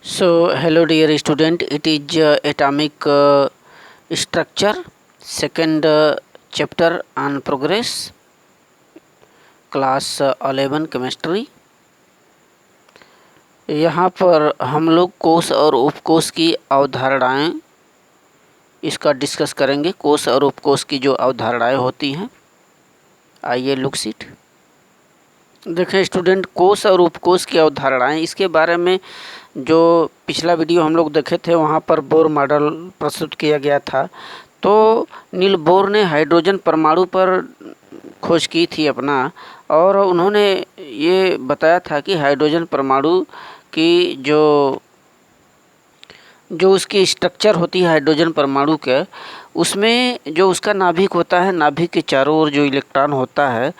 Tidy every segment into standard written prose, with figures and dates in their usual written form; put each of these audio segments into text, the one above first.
So, hello dear student, it is atomic structure, second chapter on progress, class 11 chemistry. यहाँ पर हम लोग कोश और उपकोश की अवधारणाएं इसका डिस्कस करेंगे। कोश और उपकोश की जो अवधारणाएं होती हैं, आइए लुक सीट। देखें स्टूडेंट, कोश और उपकोश की अवधारणाएं, इसके बारे में जो पिछला वीडियो हम लोग देखे थे वहाँ पर बोर मॉडल प्रस्तुत किया गया था। तो नील बोर ने हाइड्रोजन परमाणु पर खोज की थी अपना, और उन्होंने ये बताया था कि हाइड्रोजन परमाणु की जो उसकी स्ट्रक्चर होती है हाइड्रोजन परमाणु के, उसमें जो उसका नाभिक होता है, नाभिक के चारों ओर जो इलेक्ट्रॉन होता है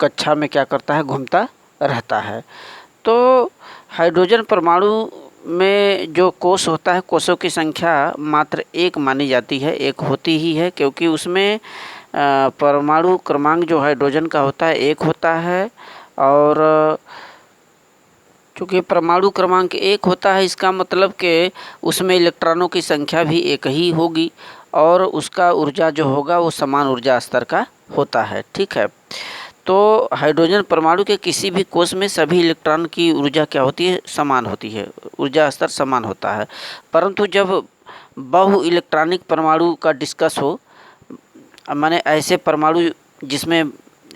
कक्षा में क्या करता है, घूमता रहता है। तो हाइड्रोजन परमाणु में जो कोश होता है, कोशों की संख्या मात्र एक मानी जाती है, एक होती ही है, क्योंकि उसमें परमाणु क्रमांक जो हाइड्रोजन का होता है एक होता है, और चूँकि परमाणु क्रमांक एक होता है, इसका मतलब कि उसमें इलेक्ट्रॉनों की संख्या भी एक ही होगी, और उसका ऊर्जा जो होगा वो समान ऊर्जा स्तर का होता है। ठीक है, तो हाइड्रोजन परमाणु के किसी भी कोश में सभी इलेक्ट्रॉन की ऊर्जा क्या होती है, समान होती है, ऊर्जा स्तर समान होता है। परंतु जब बहु इलेक्ट्रॉनिक परमाणु का डिस्कस हो, माने ऐसे परमाणु जिसमें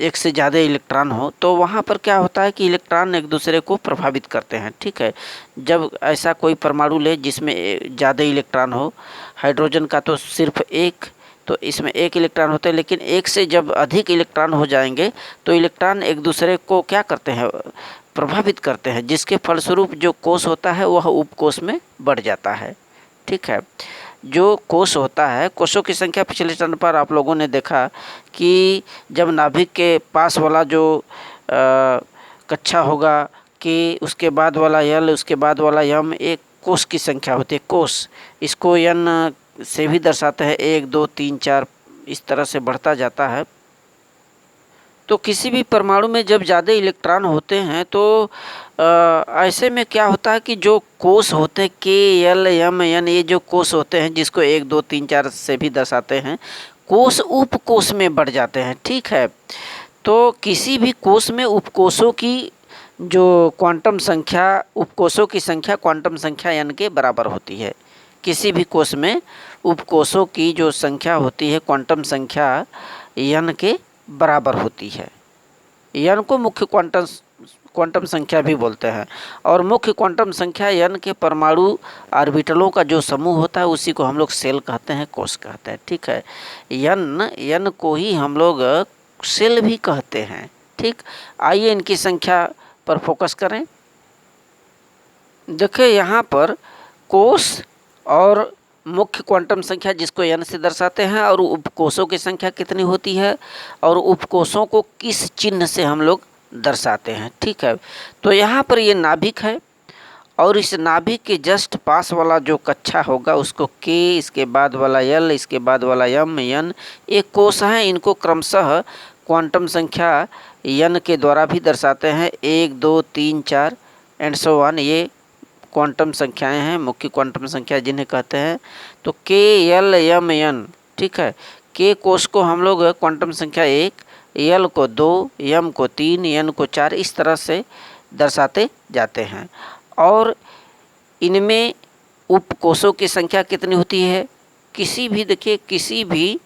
एक से ज़्यादा इलेक्ट्रॉन हो, तो वहाँ पर क्या होता है कि इलेक्ट्रॉन एक दूसरे को प्रभावित करते हैं। ठीक है, जब ऐसा कोई परमाणु ले जिसमें ज़्यादा इलेक्ट्रॉन हो, हाइड्रोजन का तो सिर्फ एक, तो इसमें एक इलेक्ट्रॉन होते हैं, लेकिन एक से जब अधिक इलेक्ट्रॉन हो जाएंगे तो इलेक्ट्रॉन एक दूसरे को क्या करते हैं, प्रभावित करते हैं, जिसके फलस्वरूप जो कोश होता है वह उपकोश में बढ़ जाता है। ठीक है, जो कोश होता है, कोशों की संख्या पिछले टर्न पर आप लोगों ने देखा कि जब नाभिक के पास वाला जो कक्षा होगा कि उसके बाद वाला यल, उसके बाद वाला यम, एक कोश की संख्या होती है। कोश, इसको यन से भी दर्शाते हैं, 1 2 3 4 इस तरह से बढ़ता जाता है। तो किसी भी परमाणु में जब ज़्यादा इलेक्ट्रॉन होते हैं तो ऐसे में क्या होता है कि जो कोश होते हैं, के एल एम एन, ये जो कोश होते हैं जिसको 1 2 3 4 से भी दर्शाते हैं, कोश उपकोश में बढ़ जाते हैं। ठीक है, तो किसी भी कोश में उपकोशों की जो क्वांटम संख्या, उपकोशों की संख्या क्वांटम संख्या एन के बराबर होती है। किसी भी कोश में उपकोशों की जो संख्या होती है क्वांटम संख्या एन के बराबर होती है। एन को मुख्य क्वांटम संख्या भी बोलते हैं, और मुख्य क्वांटम संख्या एन के परमाणु ऑर्बिटलों का जो समूह होता है उसी को हम लोग सेल कहते हैं, कोश कहते हैं। ठीक है, एन को ही हम लोग सेल भी कहते हैं। ठीक, आइए इनकी संख्या पर फोकस करें। देखिए यहाँ पर कोश और मुख्य क्वांटम संख्या जिसको एन से दर्शाते हैं, और उपकोशों की संख्या कितनी होती है, और उपकोशों को किस चिन्ह से हम लोग दर्शाते हैं। ठीक है, तो यहाँ पर ये नाभिक है, और इस नाभिक के जस्ट पास वाला जो कक्षा होगा उसको के, इसके बाद वाला एल, इसके बाद वाला एम एन, एक कोश है। इनको क्रमशः क्वांटम संख्या एन के द्वारा भी दर्शाते हैं, 1 2 3 4 एंड सो ऑन। ये क्वांटम संख्याएं हैं, मुख्य क्वांटम संख्या जिन्हें कहते हैं। तो के एल एम एन, ठीक है, के कोश को हम लोग क्वांटम संख्या 1, एल को 2, एम को 3, एन को 4, इस तरह से दर्शाते जाते हैं। और इनमें उपकोशों की संख्या कितनी होती है, किसी भी, देखिए किसी भी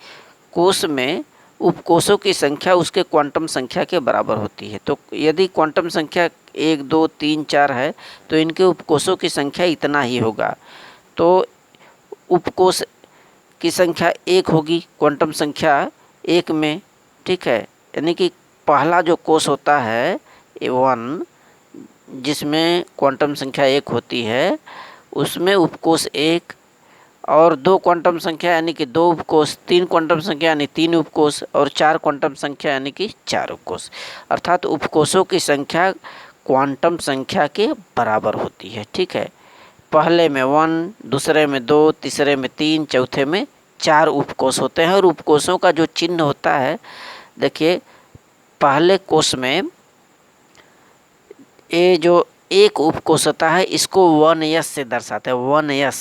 कोश में उपकोशों की संख्या उसके क्वांटम संख्या के बराबर होती है। तो यदि क्वांटम संख्या 1 2 3 4 है तो इनके उपकोशों की संख्या इतना ही होगा। तो उपकोश की संख्या 1 होगी क्वांटम संख्या 1 में। ठीक है, यानी कि पहला जो कोश होता है 1, जिसमें क्वांटम संख्या 1 होती है, उसमें उपकोश 1, और 2 क्वांटम संख्या यानी कि 2 उपकोश, 3 क्वांटम संख्या यानी 3 उपकोश, और 4 क्वांटम संख्या यानी कि 4 उपकोश। अर्थात उपकोशों की संख्या क्वांटम संख्या के बराबर होती है। ठीक है, पहले में 1, दूसरे में 2, तीसरे में 3, चौथे में 4 उपकोश होते हैं। और उपकोशों का जो चिन्ह होता है, देखिए पहले कोश में ये जो एक उपकोष होता है इसको 1s से दर्शाते हैं, 1s।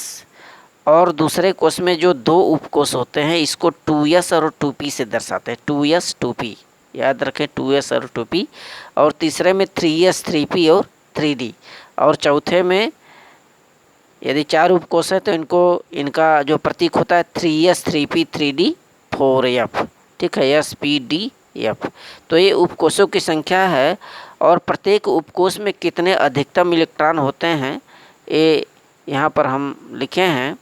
और दूसरे कोष में जो 2 उपकोष होते हैं इसको 2s और 2p से दर्शाते हैं, 2s 2p, याद रखें 2s और 2p। और तीसरे में 3s 3p और 3d। और चौथे में यदि 4 उपकोष है तो इनका जो प्रतीक होता है 3s 3p 3d 4f, ठीक है, SPDF। तो ये उपकोषों की संख्या है और प्रत्येक उपकोष में कितने अधिकतम इलेक्ट्रॉन होते हैं ये यहाँ पर हम लिखे हैं।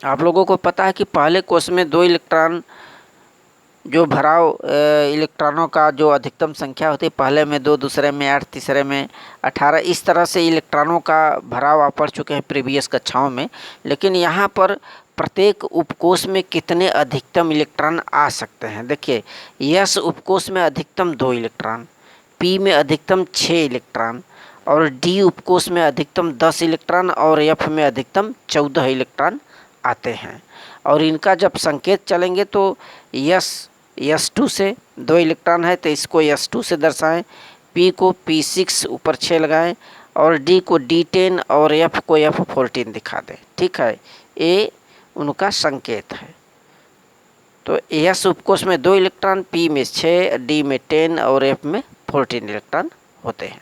आप लोगों को पता है कि पहले कोष में 2 इलेक्ट्रॉन जो भराव इलेक्ट्रॉनों का जो अधिकतम संख्या होती है, पहले में 2, दूसरे में 8, तीसरे में 18, इस तरह से इलेक्ट्रॉनों का भराव आप पढ़ चुके हैं प्रीवियस कक्षाओं में। लेकिन यहाँ पर प्रत्येक उपकोष में कितने अधिकतम इलेक्ट्रॉन आ सकते हैं, देखिए यस उपकोष में अधिकतम 2 इलेक्ट्रॉन, पी में अधिकतम 6 इलेक्ट्रॉन, और डी उपकोष में अधिकतम 10 इलेक्ट्रॉन, और एफ में अधिकतम 14 इलेक्ट्रॉन आते हैं। और इनका जब संकेत चलेंगे तो S2 से 2 इलेक्ट्रॉन है तो इसको S2 से दर्शाएं, P को P6 ऊपर 6 लगाएं, और D को D10 और F को F14 दिखा दें, ठीक है, ये उनका संकेत है। तो S उपकोष में 2 इलेक्ट्रॉन, P में 6, D में 10 और F में 14 इलेक्ट्रॉन होते हैं।